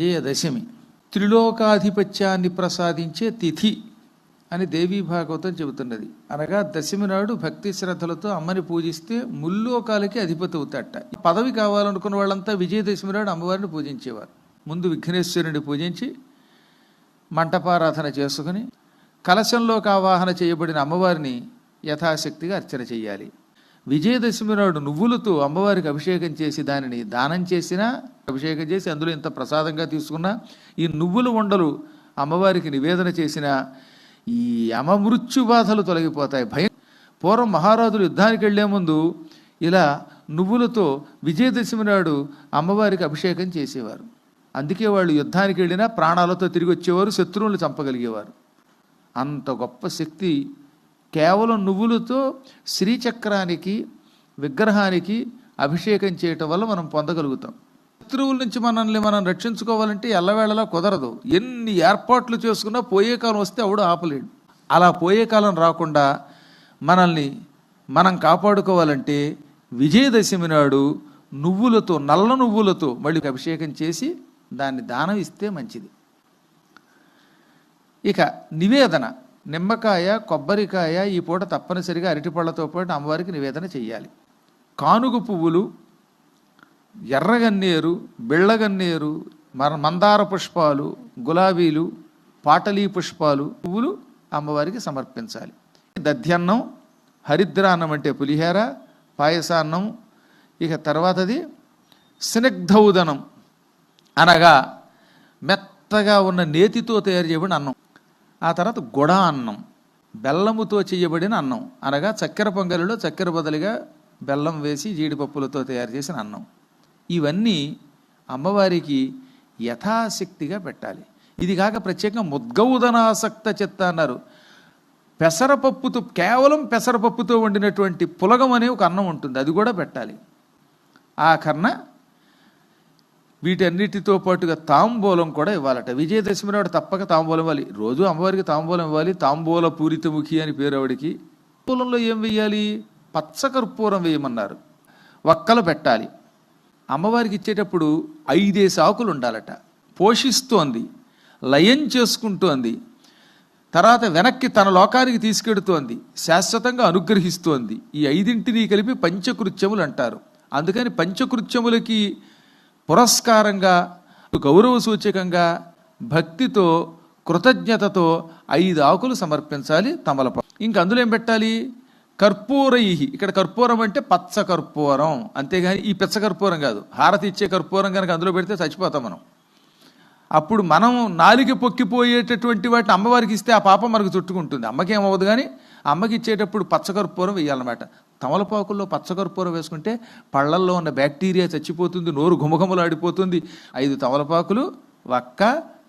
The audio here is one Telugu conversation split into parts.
విజయదశమి త్రిలోకాధిపత్యాన్ని ప్రసాదించే తిథి అని దేవీ భాగవతం చెబుతున్నది. అనగా దశమి నాడు భక్తి శ్రద్ధలతో అమ్మని పూజిస్తే ముల్లోకాలకి అధిపతి అవుతాట. పదవి కావాలనుకున్న వాళ్ళంతా విజయదశమి నాడు అమ్మవారిని పూజించేవారు. ముందు విఘ్నేశ్వరుని పూజించి మంటపారాధన చేసుకుని కలశంలోకి ఆవాహన చేయబడిన అమ్మవారిని యథాశక్తిగా అర్చన చేయాలి. విజయదశమి నాడు నువ్వులతో అమ్మవారికి అభిషేకం చేసి దానిని దానం చేసినా, అభిషేకం చేసి అందులో ఇంత ప్రసాదంగా తీసుకున్నా, ఈ నువ్వుల ఉండలు అమ్మవారికి నివేదన చేసినా ఈ అమమృత్యు బాధలు తొలగిపోతాయి. భయం. పూర్వం మహారాజులు యుద్ధానికి వెళ్లే ముందు ఇలా నువ్వులతో విజయదశమి నాడు అమ్మవారికి అభిషేకం చేసేవారు. అందుకే వాళ్ళు యుద్ధానికి వెళ్ళినా ప్రాణాలతో తిరిగి వచ్చేవారు, శత్రువులను చంపగలిగేవారు. అంత గొప్ప శక్తి కేవలం నువ్వులతో శ్రీచక్రానికి విగ్రహానికి అభిషేకం చేయటం వల్ల మనం పొందగలుగుతాం. శత్రువుల నుంచి మనల్ని మనం రక్షించుకోవాలంటే ఎల్లవేళలా కుదరదు. ఎన్ని ఏర్పాట్లు చేసుకున్నా పోయే కాలం వస్తే అవడు ఆపలేడు. అలా పోయే కాలం రాకుండా మనల్ని మనం కాపాడుకోవాలంటే విజయదశమి నాడు నువ్వులతో, నల్ల నువ్వులతో మళ్ళీ అభిషేకం చేసి దాన్ని దానం ఇస్తే మంచిది. ఇక నివేదన, నిమ్మకాయ, కొబ్బరికాయ ఈ పూట తప్పనిసరిగా అరటిపళ్ళతో పాటు అమ్మవారికి నివేదన చెయ్యాలి. కానుగ పువ్వులు, ఎర్రగన్నేరు, బిళ్ళగన్నేరు, మందార పుష్పాలు, గులాబీలు, పాటలీ పుష్పాలు, పువ్వులు అమ్మవారికి సమర్పించాలి. దధ్యన్నం, హరిద్రాన్నం అంటే పులిహేర, పాయసాన్నం. ఇక తర్వాతది స్నిగ్ధౌదనం అనగా మెత్తగా ఉన్న నేతితో తయారు చేయబడిన అన్నం. ఆ తర్వాత గుడ అన్నం, బెల్లముతో చేయబడిన అన్నం అనగా చక్కెర పొంగలిలో చక్కెర బదులుగా బెల్లం వేసి జీడిపప్పులతో తయారు చేసిన అన్నం. ఇవన్నీ అమ్మవారికి యథాశక్తిగా పెట్టాలి. ఇది కాక ప్రత్యేకంగా ముద్గౌదనాసక్త చిత్త అన్నారు. పెసరపప్పుతో, కేవలం పెసరపప్పుతో వండినటువంటి పులగం అనే ఒక అన్నం ఉంటుంది, అది కూడా పెట్టాలి. ఆ కర్ణ వీటన్నిటితో పాటుగా తాంబూలం కూడా ఇవ్వాలట. విజయదశమి నాడు తప్పక తాంబూలం ఇవ్వాలి. రోజు అమ్మవారికి తాంబూలం ఇవ్వాలి. తాంబూల పూరితముఖి అని పేరు ఆవిడికి. తాంబూలంలో ఏం వెయ్యాలి? పచ్చకర్పూరం వేయమన్నారు. వక్కలు పెట్టాలి. అమ్మవారికి ఇచ్చేటప్పుడు 5 ఆకులు ఉండాలట. పోషిస్తోంది, లయం చేసుకుంటోంది, తర్వాత వెనక్కి తన లోకానికి తీసుకెడుతోంది, శాశ్వతంగా అనుగ్రహిస్తోంది. ఈ 5ంటిని కలిపి పంచకృత్యములు అంటారు. అందుకని పంచకృత్యములకి పురస్కారంగా, గౌరవ సూచకంగా, భక్తితో, కృతజ్ఞతతో 5 ఆకులు సమర్పించాలి. తమలపాకు. ఇంక అందులో ఏం పెట్టాలి? కర్పూరై. ఇక్కడ కర్పూరం అంటే పచ్చ కర్పూరం, అంతేగాని ఈ పిచ్చ కర్పూరం కాదు. హారతి ఇచ్చే కర్పూరం కనుక అందులో పెడితే చచ్చిపోతాం మనం. అప్పుడు మనం నాలుక పొక్కిపోయేటటువంటి వాటిని అమ్మవారికి ఇస్తే ఆ పాపం మనకు చుట్టుకుంటుంది. అమ్మకి ఏమవ్వదు, కానీ అమ్మకి ఇచ్చేటప్పుడు పచ్చకర్పూరం వేయాలన్నమాట. తమలపాకుల్లో పచ్చకర్పూరం వేసుకుంటే పళ్ళల్లో ఉన్న బ్యాక్టీరియా చచ్చిపోతుంది, నోరు ఘుమఘుమలాడిపోతుంది. 5 తమలపాకులు, వక్క,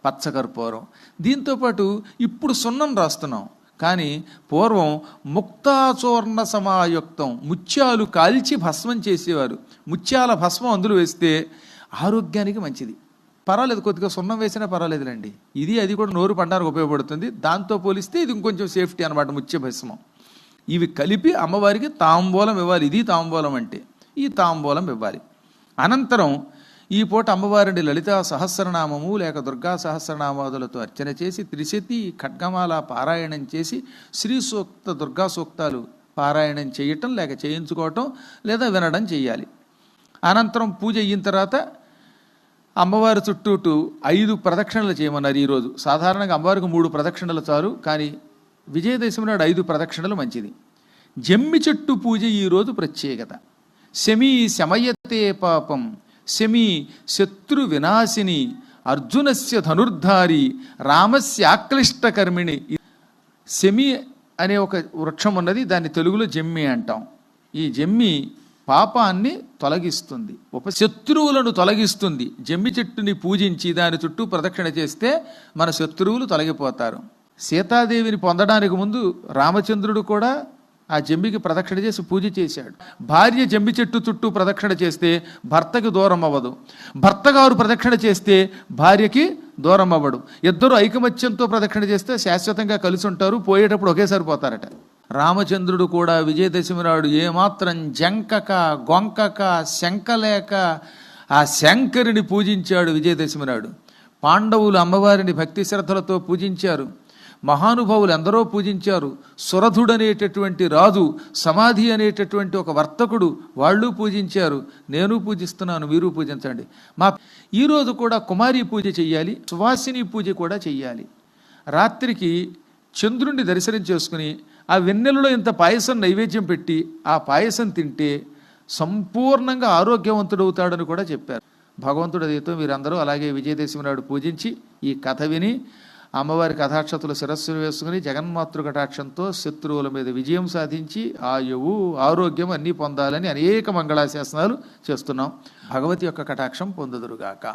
పచ్చకర్పూరం. దీంతోపాటు ఇప్పుడు సున్నం రాస్తున్నాం, కానీ పూర్వం ముక్తాచూర్ణ సమాయుక్తం, ముత్యాలు కాల్చి భస్మం చేసేవారు. ముత్యాల భస్మం అందులో వేస్తే ఆరోగ్యానికి మంచిది. పర్వాలేదు, కొద్దిగా సున్నం వేసినా పర్వాలేదులేండి. అది కూడా నోరు పండడానికి ఉపయోగపడుతుంది. దాంతో పోలిస్తే ఇది ఇంకొంచెం సేఫ్టీ అనమాట, ముత్య భస్మం. ఇవి కలిపి అమ్మవారికి తాంబూలం ఇవ్వాలి. ఇది తాంబూలం అంటే ఈ తాంబూలం ఇవ్వాలి. అనంతరం ఈ పూట అమ్మవారిని లలితా సహస్రనామము లేక దుర్గా సహస్రనామాదులతో అర్చన చేసి, త్రిశతి ఖడ్గమాల పారాయణం చేసి, శ్రీ సూక్త, దుర్గా సూక్తాలు పారాయణం చేయటం లేక చేయించుకోవటం లేదా వినడం చేయాలి. అనంతరం పూజ అయిన తర్వాత అమ్మవారి చుట్టూటు 5 ప్రదక్షిణలు చేయమన్నారు. ఈరోజు సాధారణంగా అమ్మవారికి 3 ప్రదక్షిణలు చాలు, కానీ విజయదశమి నాడు 5 ప్రదక్షిణలు మంచిది. జమ్మి చెట్టు పూజ ఈరోజు ప్రత్యేకత. శమీ శమయతే పాపం, శమీ శత్రు వినాశిని, అర్జునస్య ధనుర్ధారి, రామస్య ఆక్లిష్టకర్మిణి. శమి అనే ఒక వృక్షం ఉన్నది, దాన్ని తెలుగులో జమ్మి అంటాం. ఈ జమ్మి పాపాన్ని తొలగిస్తుంది, శత్రువులను తొలగిస్తుంది. జమ్మి చెట్టుని పూజించి దాని చుట్టూ ప్రదక్షిణ చేస్తే మన శత్రువులు తొలగిపోతారు. సీతాదేవిని పొందడానికి ముందు రామచంద్రుడు కూడా ఆ జమ్మికి ప్రదక్షిణ చేసి పూజ చేశాడు. భార్య జమ్మి చెట్టు చుట్టూ ప్రదక్షిణ చేస్తే భర్తకి దూరం అవ్వదు, భర్తగారు ప్రదక్షిణ చేస్తే భార్యకి దూరం అవ్వడు. ఇద్దరు ఐకమత్యంతో ప్రదక్షిణ చేస్తే శాశ్వతంగా కలిసి ఉంటారు, పోయేటప్పుడు ఒకేసారి పోతారట. రామచంద్రుడు కూడా విజయదశమి నాడు ఏమాత్రం జంకక గొంకక శంకలేక ఆ శంకరుని పూజించాడు. విజయదశమి నాడు పాండవులు అమ్మవారిని భక్తి శ్రద్ధలతో పూజించారు. మహానుభావులు ఎందరో పూజించారు. సురధుడనేటటువంటి రాజు, సమాధి అనేటటువంటి ఒక వర్తకుడు, వాళ్ళు పూజించారు. నేను పూజిస్తున్నాను, మీరు పూజించండి. ఈరోజు కూడా కుమారి పూజ చెయ్యాలి, సువాసిని పూజ కూడా చెయ్యాలి. రాత్రికి చంద్రుణ్ణి దర్శనం చేసుకుని ఆ వెన్నెలలో ఇంత పాయసం నైవేద్యం పెట్టి ఆ పాయసం తింటే సంపూర్ణంగా ఆరోగ్యవంతుడవుతాడని కూడా చెప్పారు భగవంతుడు. అదేతో మీరందరూ అలాగే విజయదశమి నాడు పూజించి ఈ కథ విని అమ్మవారి కథాక్షతులు శిరస్సును వేసుకుని జగన్మాతృ కటాక్షంతో శత్రువుల మీద విజయం సాధించి ఆయువు ఆరోగ్యం అన్నీ పొందాలని అనేక మంగళాశాసనాలు చేస్తున్నాం. భగవతి యొక్క కటాక్షం పొందుదురుగాక.